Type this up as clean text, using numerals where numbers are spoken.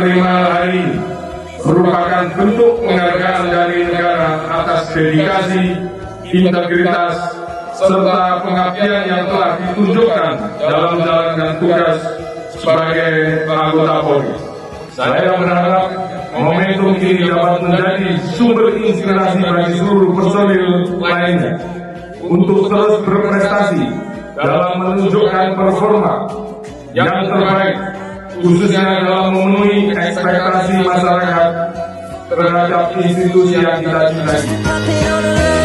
menerima hari ini merupakan bentuk penghargaan dari negara atas dedikasi, integritas, serta pengabdian yang telah ditunjukkan dalam menjalankan tugas sebagai anggota Polri. Saya berharap momentum ini dapat menjadi sumber inspirasi bagi seluruh personil lainnya untuk terus berprestasi dalam menunjukkan performa yang terbaik, khususnya dalam memenuhi ekspektasi masyarakat terhadap institusi yang kita cintai.